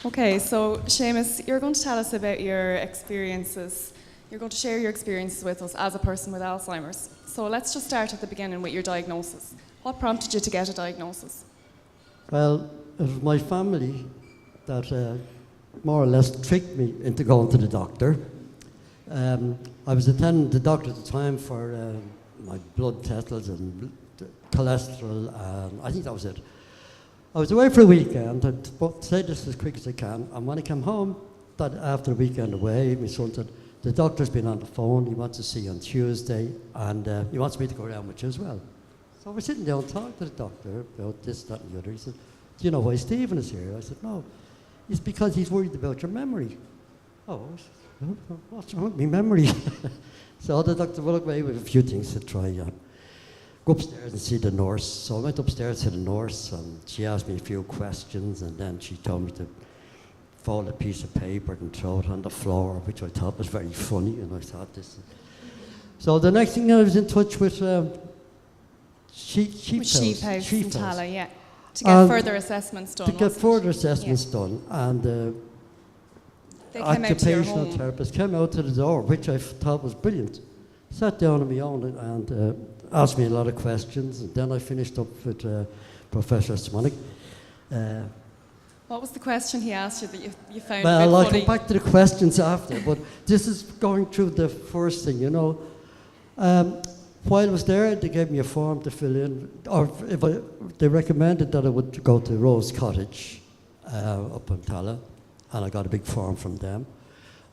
Okay, so Seamus, you're going to tell us about your experiences. You're going to share your experiences with us as a person with Alzheimer's. So let's just start at the beginning with your diagnosis. What prompted you to get a diagnosis? Well, it was my family that more or less tricked me into going to the doctor. I was attending the doctor at the time for my blood tests and cholesterol, and I think that was it. I was away for a weekend, and say this as quick as I can, and when I came home, that after a weekend away, my son said, the doctor's been on the phone, he wants to see you on Tuesday, and he wants me to go around with you as well. So we're sitting down talking to the doctor about this, that, and the other. He said, do you know why Stephen is here? I said, no. It's because he's worried about your memory. Oh, I said, what's wrong with my memory? So the doctor went away with a few things to try. Go upstairs and see the nurse. So I went upstairs to the nurse, and she asked me a few questions, and then she told me to fold a piece of paper and throw it on the floor, which I thought was very funny, and I thought this. So the next thing I was in touch with Sheep House in Tala, yeah. To get further assessments done. To get further assessments done, and they came occupational therapist came out to the door, which I thought was brilliant. Sat down on my own and asked me a lot of questions, and then I finished up with Professor Swanwick. What was the question he asked you that you found well, a bit I'll funny? come back to the questions after, but this is going through the first thing, you know. While I was there, they gave me a form to fill in, or they recommended that I would go to Rose Cottage up in Tala, and I got a big form from them.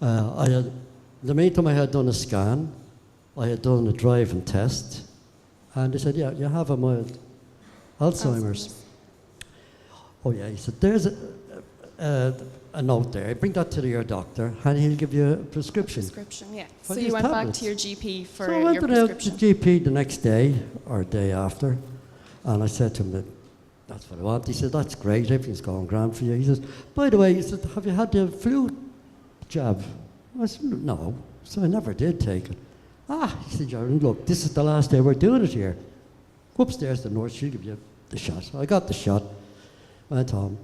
In the meantime, I had done a scan, I had done a driving test, and they said, yeah, you have a mild Alzheimer's. Oh yeah, he said, there's a note there, bring that to your doctor, and he'll give you a prescription. Yeah. So you went back to your GP for your prescription. So I went to the GP the next day, or day after, and I said to him, that's what I want. He said, that's great, everything's going grand for you. He says, by the way, he said, have you had the flu jab? I said, no, so I never did take it. He said, Jordan, look, this is the last day we're doing it here. Go upstairs to the nurse, she'll give you the shot. I got the shot, went home.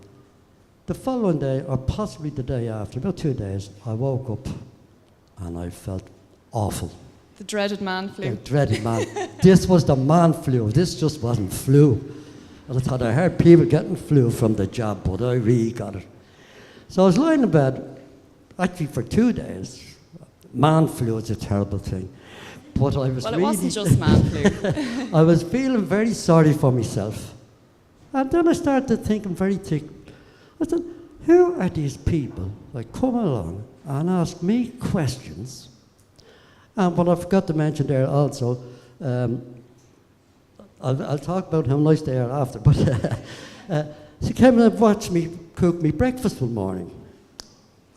The following day, or possibly the day after, about 2 days, I woke up and I felt awful. The dreaded man flu. The dreaded man. This was the man flu. This just wasn't flu. And I thought I heard people getting flu from the jab, but I really got it. So I was lying in bed, actually for 2 days. Man flu is a terrible thing. But I was it wasn't just man flu. I was feeling very sorry for myself. And then I started thinking very thick. I said, who are these people that come along and ask me questions? And what I forgot to mention there also, I'll talk about how nice they are after, but she came and watched me cook me breakfast one morning.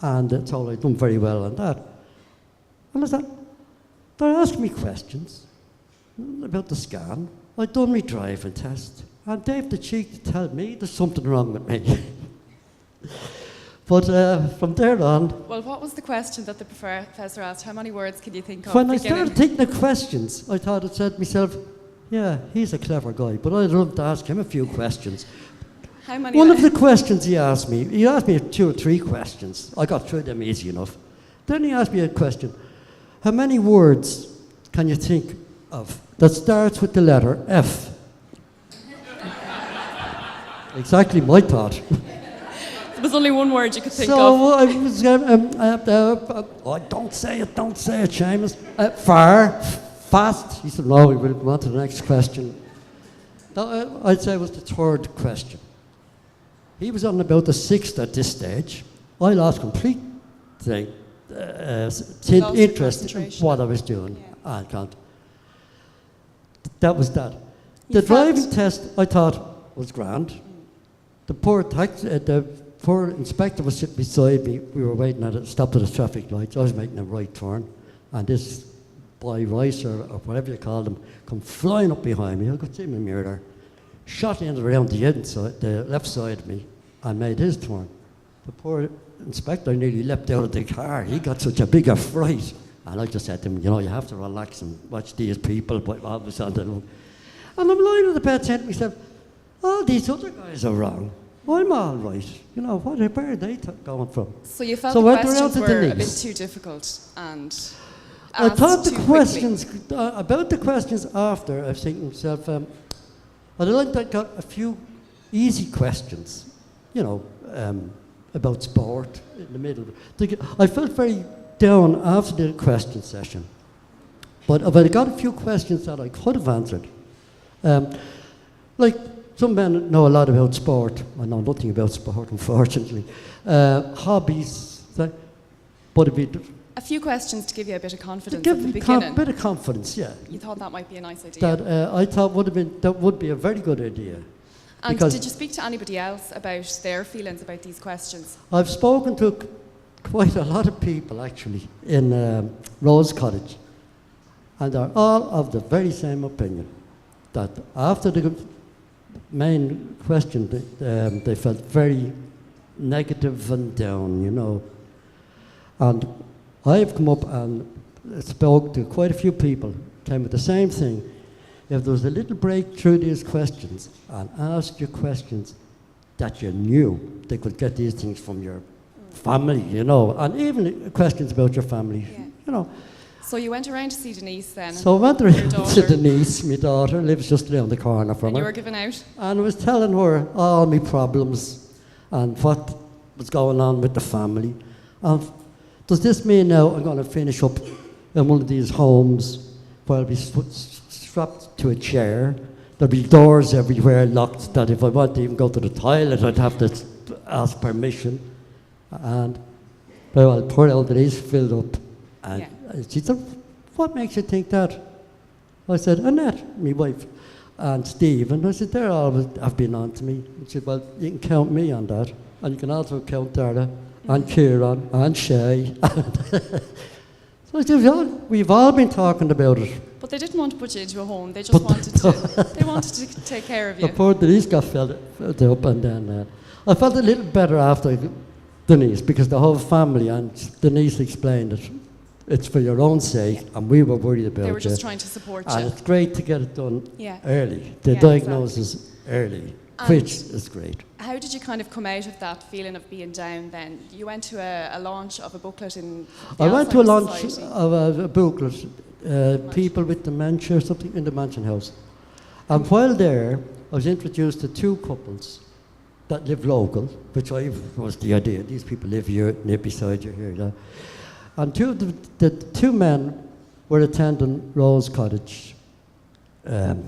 And that's all I'd done very well on that. And I said, they're asking me questions about the scan. I'd done my driving test. And they have the cheek to tell me there's something wrong with me. But from there on... Well, what was the question that the professor asked? How many words can you think of? When I started thinking of questions, I thought I'd said to myself, yeah, he's a clever guy, but I'd love to ask him a few questions. How many? One of the questions he asked me 2 or 3 questions. I got through them easy enough. Then he asked me a question. How many words can you think of that starts with the letter F? Exactly my thought. There was only one word you could think of. So I was, don't say it, Seamus. Far, fast. He said, no, we will go on to the next question. I'd say it was the 3rd question. He was on about the 6th at this stage. I lost complete interest in what I was doing. Yeah. I can't. That was that. The driving test, I thought, was grand. The poor inspector was sitting beside me. We were waiting at it, stopped at the traffic lights. I was making a right turn, and this boy Rice or whatever you call him come flying up behind me. I could see him in the mirror there. Shot in around the left side of me, and made his turn. The poor inspector nearly leapt out of the car. He got such a big a fright. And I just said to him, you have to relax and watch these people. But I was on the road. And I'm lying on the bed saying to myself, all these other guys are wrong. I'm all right. You know, where are they going from? So you felt So the went around questions to were a bit Denise. too difficult and I asked thought the too questions, quickly. about the questions after, I was thinking to myself, I'd like to got a few easy questions, you know, about sport in the middle. I felt very down after the question session. But I got a few questions that I could have answered. Like, some men know a lot about sport. I know nothing about sport, unfortunately. Hobbies, but if it A few questions to give you a bit of confidence give at the me beginning. a bit of confidence, yeah. You thought that might be a nice idea. That I thought that would be a very good idea. And because did you speak to anybody else about their feelings about these questions? I've spoken to quite a lot of people actually in Rose Cottage, and they're all of the very same opinion that after the main question, they felt very negative and down, you know. And I've come up and spoke to quite a few people, came with the same thing. If there was a little break through these questions and asked you questions that you knew, they could get these things from your family, you know, and even questions about your family, you know. So you went around to see Denise then? So I went your around to daughter, Denise, my daughter, lives just around the corner from and you her. were giving out? And I was telling her all my problems and what was going on with the family. And does this mean now I'm going to finish up in one of these homes where I'll be strapped to a chair? There'll be doors everywhere locked that if I want to even go to the toilet, I'd have to ask permission. And well, poor old Denise filled up. And she said, what makes you think that? I said, Annette, my wife, and Steve. And I said, they're always have been on to me. She said, well, you can count me on that. And you can also count Dara and Kieran and Shay. So I said, we've all been talking about it. But they didn't want to put you into a home. They just wanted to take care of you. The poor Denise got filled up, and then I felt a little better after Denise, because the whole family, and Denise explained it, it's for your own sake, and we were worried about it. They were just trying to support you. And it's great to get it done early. The Yeah, diagnosis early, which is great. How did you kind of come out of that feeling of being down then? You went to a launch of a booklet in the I went to a Alzheimer's launch Society. of a booklet, People with Dementia or something, in the Mansion House. And while there, I was introduced to two couples that live local, which was the idea. These people live here, beside you here. Now. And the two men were attending Rose Cottage In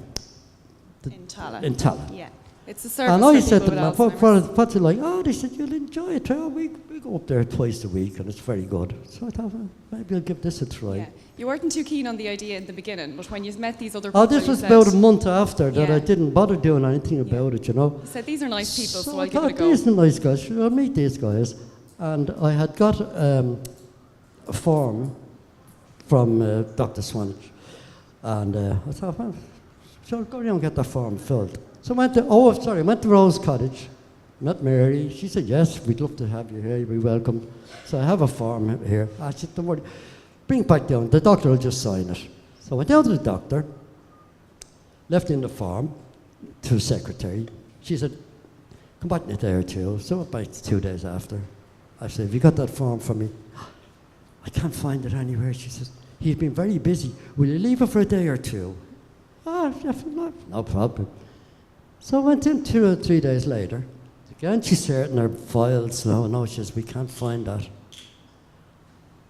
Tala. in Tala. Yeah. It's a service And for I people said to with them, Alzheimer's. what's it like? Oh, they said, you'll enjoy it. We go up there twice a week, and it's very good. So I thought, well, maybe I'll give this a try. Yeah. You weren't too keen on the idea in the beginning, but when you met these other people, Oh, this was about a month after that I didn't bother doing anything about it, you know. You said, these are nice people, so I I'll give it a thought, go. these are nice guys. I'll meet these guys. And I had got a form from Dr. Swanage. And I thought, well, sure, go around and get that form filled. So I went to Rose Cottage, met Mary. She said, yes, we'd love to have you here, you'll be welcome. So I have a form here. I said, don't worry, bring it back down, the doctor will just sign it. So I went down to the doctor, left in the form to the secretary. She said, come back in a day or two. So I went back 2 days after. I said, have you got that form for me? I can't find it anywhere. She says, he's been very busy. Will you leave it for a day or two? Oh, no problem. So I went in 2 or 3 days later. Again, she searched in her files. No, she says, we can't find that.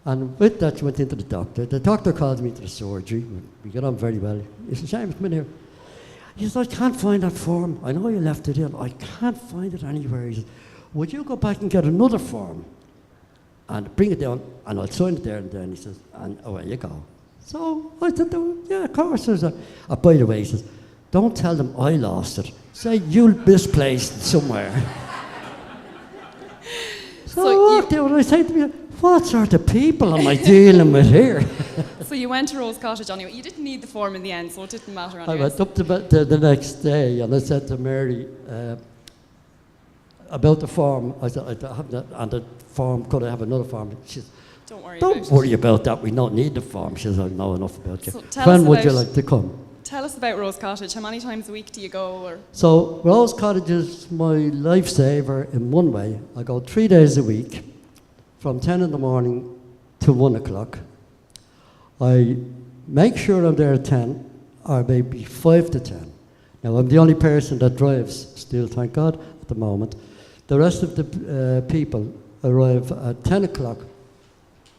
And with that, she went into the doctor. The doctor called me to the surgery. We got on very well. He said, Seamus, come in here. He said, I can't find that form. I know you left it in. I can't find it anywhere. He said, would you go back and get another form and bring it down, and I'll sign it there and then. He says, and away you go. So I said, yeah, of course. By the way, he says, don't tell them I lost it. Say you misplaced it somewhere. So I say to me, what sort of people am I dealing with here? So you went to Rose Cottage anyway. You didn't need the form in the end, so it didn't matter anyway. I went up to the next day and I said to Mary about the form. I said, I have that, and the form, could I have another form? She said, don't worry about that. We don't need the form. She says, I know enough about you. So When would you like to come? tell us about Rose Cottage. How many times a week do you go? Or So Rose Cottage is my lifesaver in one way. I go 3 days a week, from 10 in the morning to 1 o'clock. I make sure I'm there at 10, or maybe 5 to 10. Now, I'm the only person that drives still, thank God, at the moment. The rest of the people arrive at 10 o'clock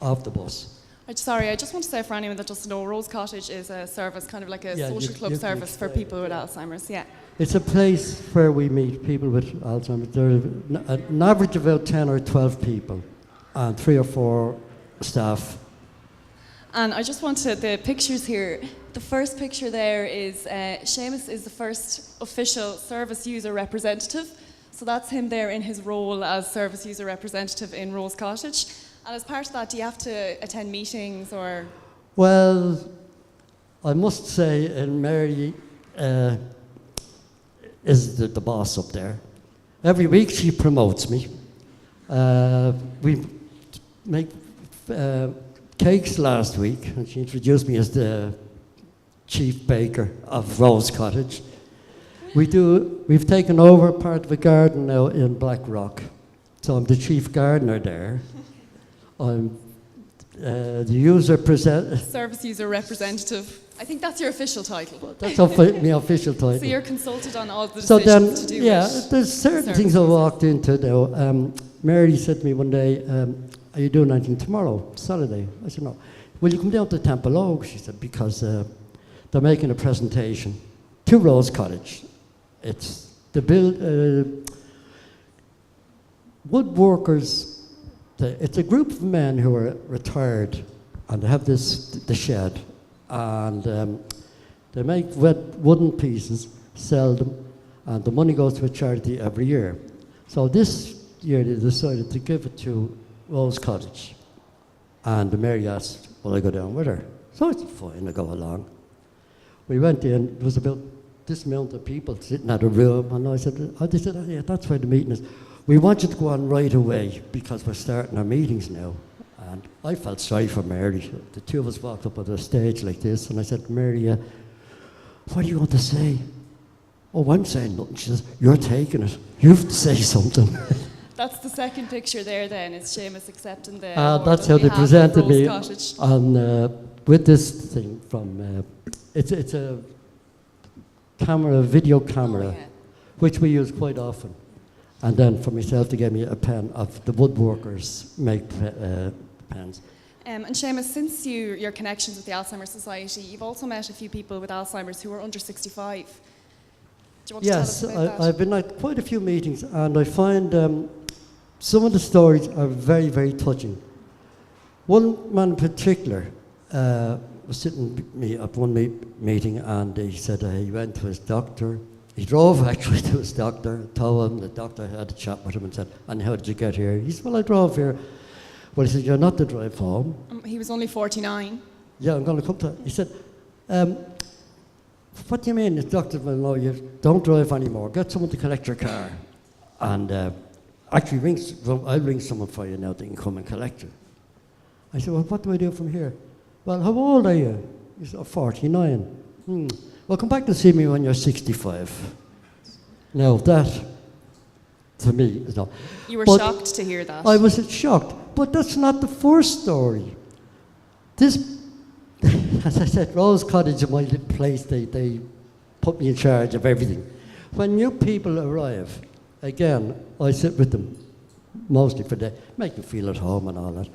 off the bus. Sorry, I just want to say for anyone that doesn't know, Rose Cottage is a service, kind of like a Yeah, social club you can service for explain, people with Alzheimer's. Yeah. It's a place where we meet people with Alzheimer's. There are an average of about 10 or 12 people and 3 or 4 staff. And I just wanted the pictures here. The first picture there is Seamus is the first official service user representative. So that's him there in his role as service user representative in Rose Cottage. And as part of that, do you have to attend meetings or? Well, I must say, and Mary is the boss up there. Every week she promotes me. We make cakes last week, and she introduced me as the chief baker of Rose Cottage. We've taken over part of a garden now in Blackrock, so I'm the chief gardener there. I'm the service user representative. I think that's your official title. That's my official title. So you're consulted on all the So decisions then, to do yeah, with there's certain things I walked into now. Mary said to me one day, are you doing anything tomorrow, Saturday? I said, no. Will you come down to Temple Oak? She said, because they're making a presentation to Rose Cottage. It's the woodworkers. It's a group of men who are retired, and they have the shed, and they make wooden pieces, sell them, and the money goes to a charity every year. So this year they decided to give it to Rose Cottage, and Mary asked, will I go down with her? So it's fine, I go along. We went in, there was about this amount of people sitting at a room, and they said, oh, yeah, that's where the meeting is. We want you to go on right away because we're starting our meetings now. And I felt sorry for Mary. The two of us walked up on the stage like this, and I said to Mary, what do you want to say? Oh, I'm saying nothing. She says, you're taking it. You have to say something. That's the second picture there then, is Seamus accepting the that's how they presented me with this thing from, it's a video camera, which we use quite often. And then for myself, they gave me a pen of the woodworkers make pens. And Seamus, since your connections with the Alzheimer's Society, you've also met a few people with Alzheimer's who are under 65. Do you want to tell us about that? I've been at quite a few meetings, and I find some of the stories are very, very touching. One man in particular was sitting with me at one meeting, and he said he went to his doctor. He drove actually to his doctor, told him the doctor had a chat with him and said, and how did you get here? He said, well, I drove here. Well, he said, you're not to drive home. He was only 49. Yeah, I'm going to come to that. He said, what do you mean? The doctor will know you don't drive anymore. Get someone to collect your car. And actually, I'll ring someone for you now that can come and collect you. I said, well, what do I do from here? Well, how old are you? He said, 49. Well, come back to see me when you're 65. Now, that, to me, is not. You were shocked to hear that. I was shocked. But that's not the first story. This, as I said, Rose Cottage is my little place. They put me in charge of everything. When new people arrive, again, I sit with them, mostly for the day, make them feel at home and all that.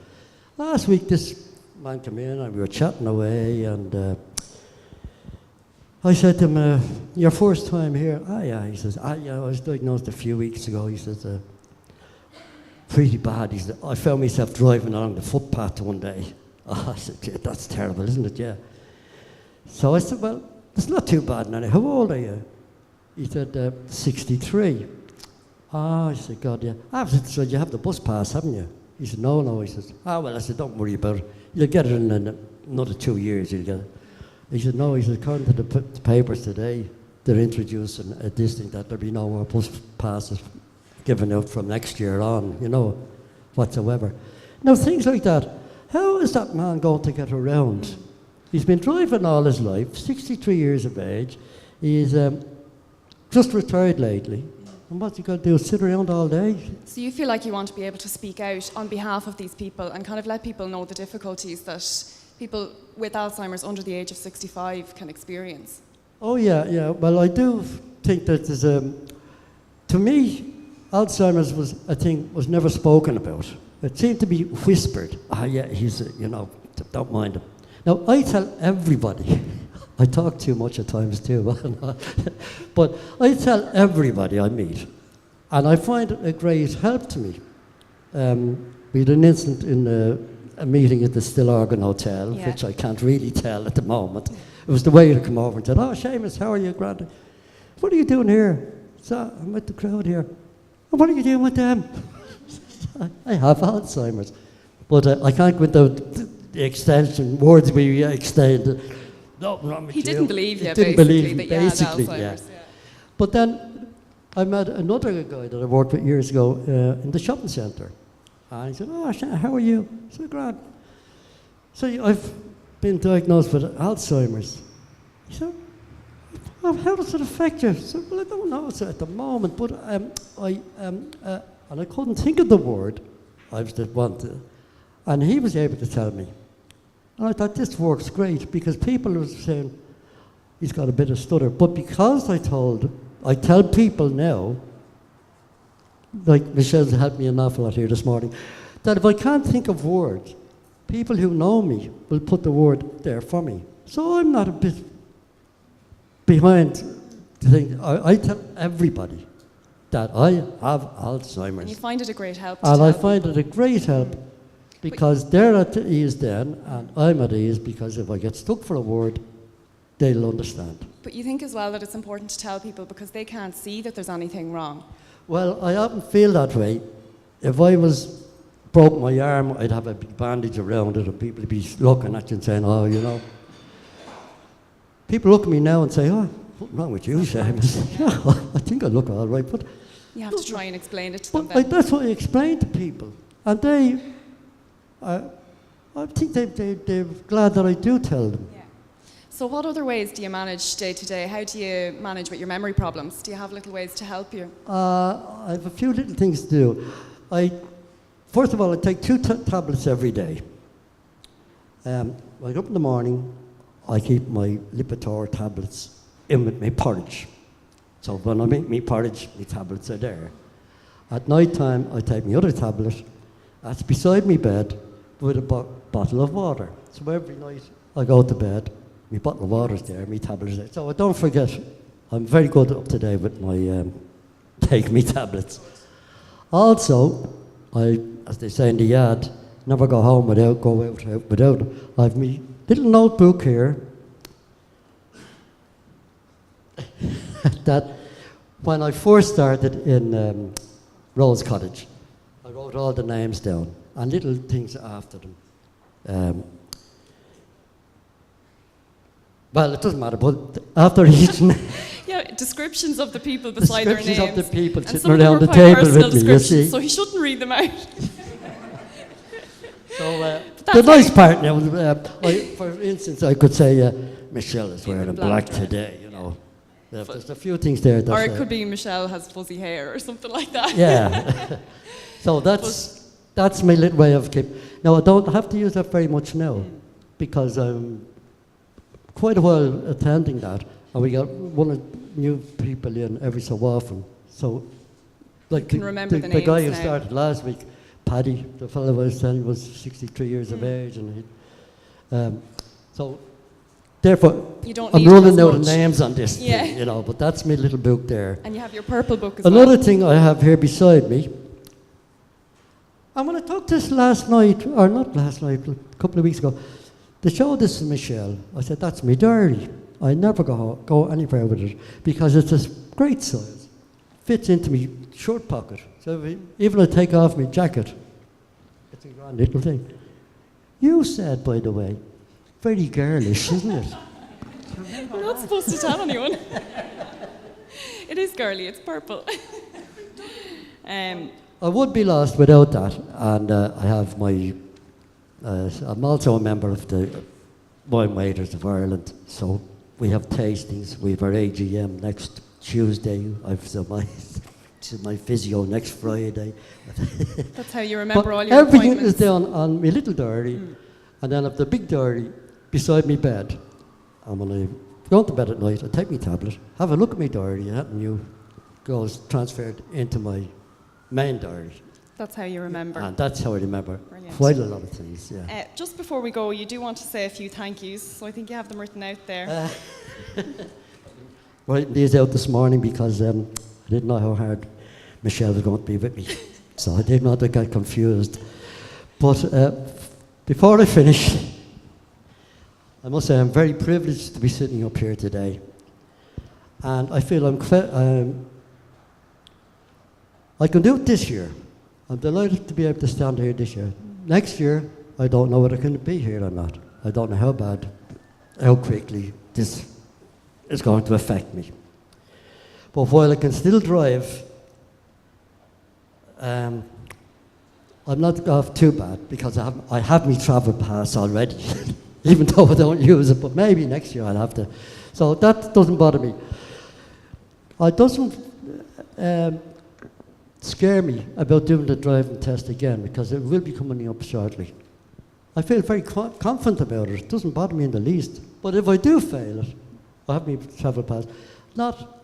Last week, this man came in and we were chatting away, and I said to him, your first time here? Ah, yeah. He says, yeah, I was diagnosed a few weeks ago. He says, pretty bad. He said, I found myself driving along the footpath one day. Oh, I said, yeah, that's terrible, isn't it? Yeah. So I said, well, it's not too bad now. How old are you? He said, 63. Ah, I said, God, yeah. I said, so you have the bus pass, haven't you? He said, no. He says, well, I said, don't worry about it. You'll get it in another 2 years, you'll get it. He said, no, he said, according to the papers today, they're introducing this thing that there'll be no more bus passes given out from next year on, whatsoever. Now, things like that, how is that man going to get around He's been driving all his life, 63 years of age. He's just retired lately. And what's he got to do? Sit around all day? So you feel like you want to be able to speak out on behalf of these people and kind of let people know the difficulties that people with Alzheimer's under the age of 65 can experience? Oh, yeah. Well, I do think that there's to me, Alzheimer's was never spoken about. It seemed to be whispered. Yeah, he's, don't mind him. Now, I tell everybody, I talk too much at times too, but I tell everybody I meet, and I find it a great help to me. We had an incident in a meeting at the Stillorgan Hotel, which I can't really tell at the moment. It was the waiter come over and said, "Oh, Seamus, how are you, Grant? What are you doing here?" So I'm with the crowd here. "And what are you doing with them?" I have Alzheimer's, but I can't go into the extension words we extended. No, wrong with he you. didn't believe you, Didn't basically, believe that you had Alzheimer's. Yeah. But then I met another guy that I worked with years ago in the shopping centre. And he said, "Oh, how are you?" I said, "Grand." So I've been diagnosed with Alzheimer's. He said, "Oh, how does it affect you?" I said, "Well, I don't know at the moment, but and I couldn't think of the word I was that wanted. And he was able to tell me. And I thought, this works great, because people were saying, he's got a bit of stutter. But because I tell people now, like Michelle's helped me an awful lot here this morning, that if I can't think of words, people who know me will put the word there for me. So I'm not a bit behind the thing. I tell everybody that I have Alzheimer's. And you find it a great help to And I tell find people. it a great help, because they're at ease then, and I'm at ease, because if I get stuck for a word, they'll understand. But you think as well that it's important to tell people because they can't see that there's anything wrong. Well, I often feel that way. If I broke my arm, I'd have a big bandage around it, and people would be looking at you and saying, "Oh, People look at me now and say, "Oh, what's wrong with you, Seamus?" Yeah, I think I look all right, but You have to try and explain it to them but then. that's what I explain to people, and I think they're glad that I do tell them. Yeah. So what other ways do you manage day to day? How do you manage with your memory problems? Do you have little ways to help you? I have a few little things to do. First of all, I take 2 tablets every day. I get up in the morning, I keep my Lipitor tablets in with my porridge. So when I make my porridge, my tablets are there. At night time, I take my other tablet, that's beside my bed, with a bottle of water. So every night I go to bed, my bottle of water's there, my tablet's there. So I don't forget. I'm very good up to date with my take me tablets. Also, as they say in the yard, never go home without, go out without. I've my little notebook here that when I first started in Rose Cottage, I wrote all the names down and little things after them. Well, it doesn't matter, but after each Yeah, descriptions of the people beside their names. descriptions of the people And sitting some of them around are the quite table personal with me, you descriptions, see. so he shouldn't read them out. So that's the nice how- part now, for instance, I could say Michelle is wearing black today, you know. There's a few things there. Or it could be Michelle has fuzzy hair or something like that. Yeah. So that's my little way of keeping. Now I don't have to use that very much now, because I'm quite a while attending that, and we got one of new people in every so often. So, like can remember the guy who names now. started last week, Paddy, the fellow I was telling, was 63 years of age, and so therefore You don't I'm need running as out of much. names on this Yeah. thing, you know. But that's my little book there. And you have your purple book as Another well. thing I have here beside me, and when I took this last night, or not last night, a couple of weeks ago, to show this to Michelle, I said, that's my diary. I never go anywhere with it, because it's a great size. Fits into my shirt pocket. So even I take off my jacket, it's a grand little thing. You said, by the way, very girlish, isn't it? We're not supposed to tell anyone. It is girly, it's purple. I would be lost without that, and I have my. I'm also a member of the wine waiters of Ireland. So we have tastings. We have our AGM next Tuesday. I've my physio next Friday. That's how you remember but all your everything appointments. is down on my little diary, and then I've the big diary beside me bed. And when I go to bed at night, I take my tablet, have a look at my diary, and that new goes transferred into my main diary. That's how you remember. And that's how I remember Brilliant. quite a lot of things, yeah. Just before we go, you do want to say a few thank yous, so I think you have them written out there. Writing these out this morning because I didn't know how hard Michelle was going to be with me. So I did not get confused. But before I finish, I must say I'm very privileged to be sitting up here today. And I feel I can do it this year. I'm delighted to be able to stand here this year. Next year, I don't know whether I can be here or not. I don't know how quickly this is going to affect me. But while I can still drive, I'm not off too bad because I have my travel pass already, even though I don't use it, but maybe next year I'll have to. So that doesn't bother me. It doesn't scare me about doing the driving test again because it will be coming up shortly. I feel very confident about it. It doesn't bother me in the least. But if I do fail it, I have my travel pass. Not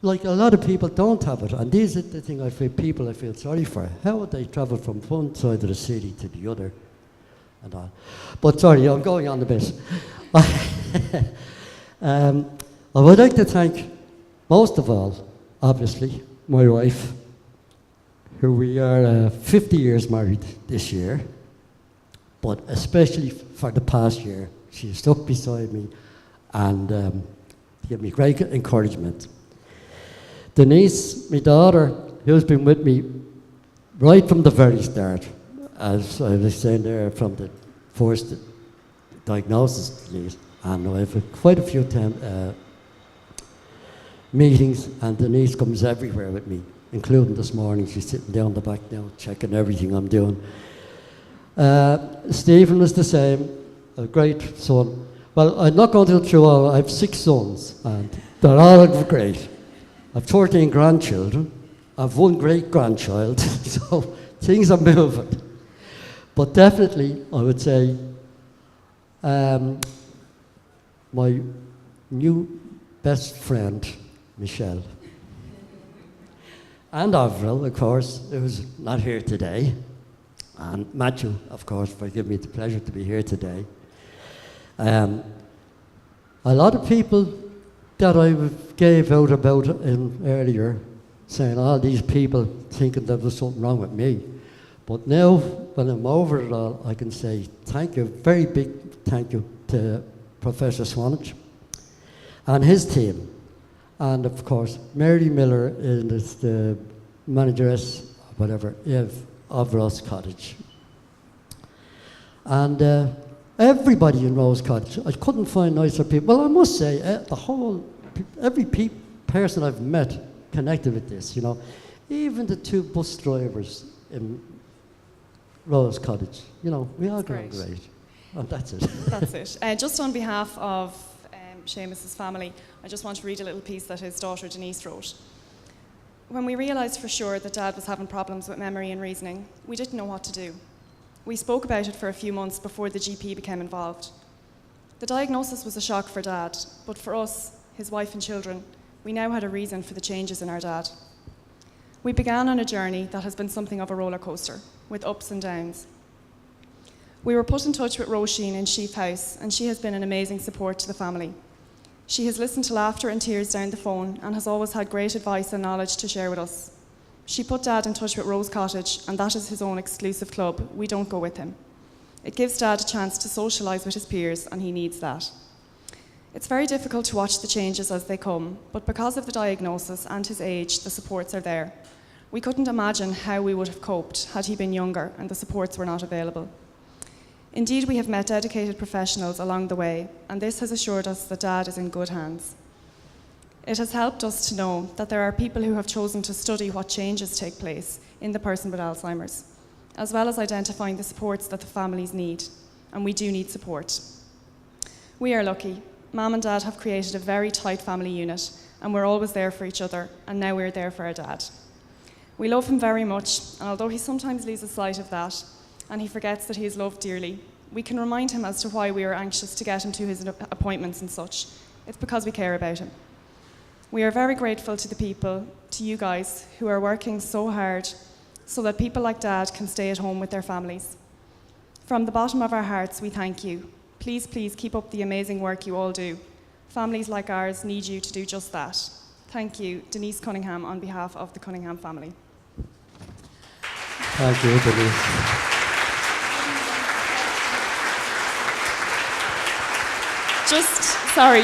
like a lot of people don't have it, and these are the thing I feel sorry for. How would they travel from one side of the city to the other? And all. But sorry, I'm going on a bit. I would like to thank, most of all, obviously, my wife, who we are 50 years married this year, but especially for the past year, she stuck beside me and gave me great encouragement. Denise, my daughter, who's been with me right from the very start, as I was saying there, from the first diagnosis, Denise, and I've had quite a few meetings, and Denise comes everywhere with me, including this morning. She's sitting down the back now, checking everything I'm doing. Stephen was the same, a great son. Well, I'm not going to go through all. I have 6 sons, and they're all great. I have 13 grandchildren. I have 1 great-grandchild, so things are moving. But definitely, I would say, my new best friend, Michelle. And Avril, of course, who's not here today. And Matthew, of course, for giving me the pleasure to be here today. A lot of people that I gave out about earlier, saying all these people thinking there was something wrong with me. But now, when I'm over it all, I can say thank you, very big thank you to Professor Swanage and his team. And of course, Mary Miller is the manageress, whatever, of Rose Cottage. And everybody in Rose Cottage, I couldn't find nicer people. Well, I must say, every person I've met connected with this, you know. Even the 2 bus drivers in Rose Cottage, you know, we all got great. And that's it. That's it. Just on behalf of Seamus's family, I just want to read a little piece that his daughter Denise wrote. When we realised for sure that Dad was having problems with memory and reasoning, we didn't know what to do. We spoke about it for a few months before the GP became involved. The diagnosis was a shock for Dad, but for us, his wife and children, we now had a reason for the changes in our dad. We began on a journey that has been something of a roller coaster, with ups and downs. We were put in touch with Roisin in Sheaf House, and she has been an amazing support to the family. She has listened to laughter and tears down the phone and has always had great advice and knowledge to share with us. She put Dad in touch with Rose Cottage, and that is his own exclusive club. We don't go with him. It gives Dad a chance to socialise with his peers, and he needs that. It's very difficult to watch the changes as they come, but because of the diagnosis and his age, the supports are there. We couldn't imagine how we would have coped had he been younger and the supports were not available. Indeed, we have met dedicated professionals along the way, and this has assured us that Dad is in good hands. It has helped us to know that there are people who have chosen to study what changes take place in the person with Alzheimer's, as well as identifying the supports that the families need, and we do need support. We are lucky. Mum and Dad have created a very tight family unit, and we're always there for each other, and now we're there for our dad. We love him very much, and although he sometimes loses sight of that, and he forgets that he is loved dearly, we can remind him as to why we are anxious to get him to his appointments and such. It's because we care about him. We are very grateful to the people, to you guys, who are working so hard so that people like Dad can stay at home with their families. From the bottom of our hearts, we thank you. Please, please keep up the amazing work you all do. Families like ours need you to do just that. Thank you, Denise Cunningham, on behalf of the Cunningham family. Thank you, Denise.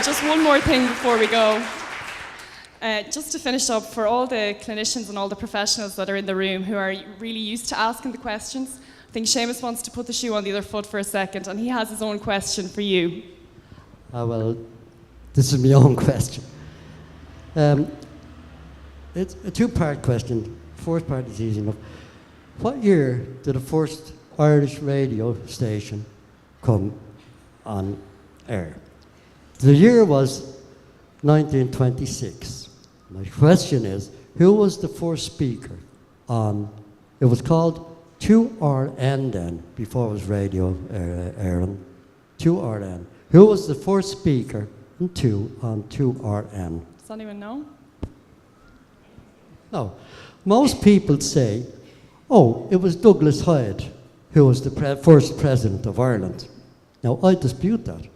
Just one more thing before we go. Just to finish up, for all the clinicians and all the professionals that are in the room who are really used to asking the questions, I think Seamus wants to put the shoe on the other foot for a second, and he has his own question for you. Well, this is my own question. It's a two-part question. First part is easy enough. What year did the first Irish radio station come on air? The year was 1926. My question is, who was the first speaker on, it was called 2RN then, before it was radio airing, 2RN. Who was the first speaker on 2RN? Does anyone know? No. Most people say, oh, it was Douglas Hyde who was the first president of Ireland. Now, I dispute that.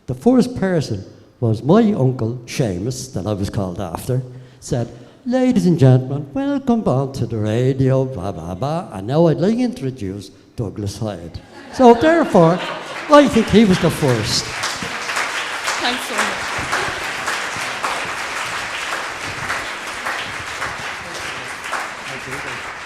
The first person was my uncle, Seamus, that I was called after, said, ladies and gentlemen, welcome on to the radio, blah, blah, blah, and now I'd like to introduce Douglas Hyde. So therefore, I think he was the first. Thanks so much. Thank you.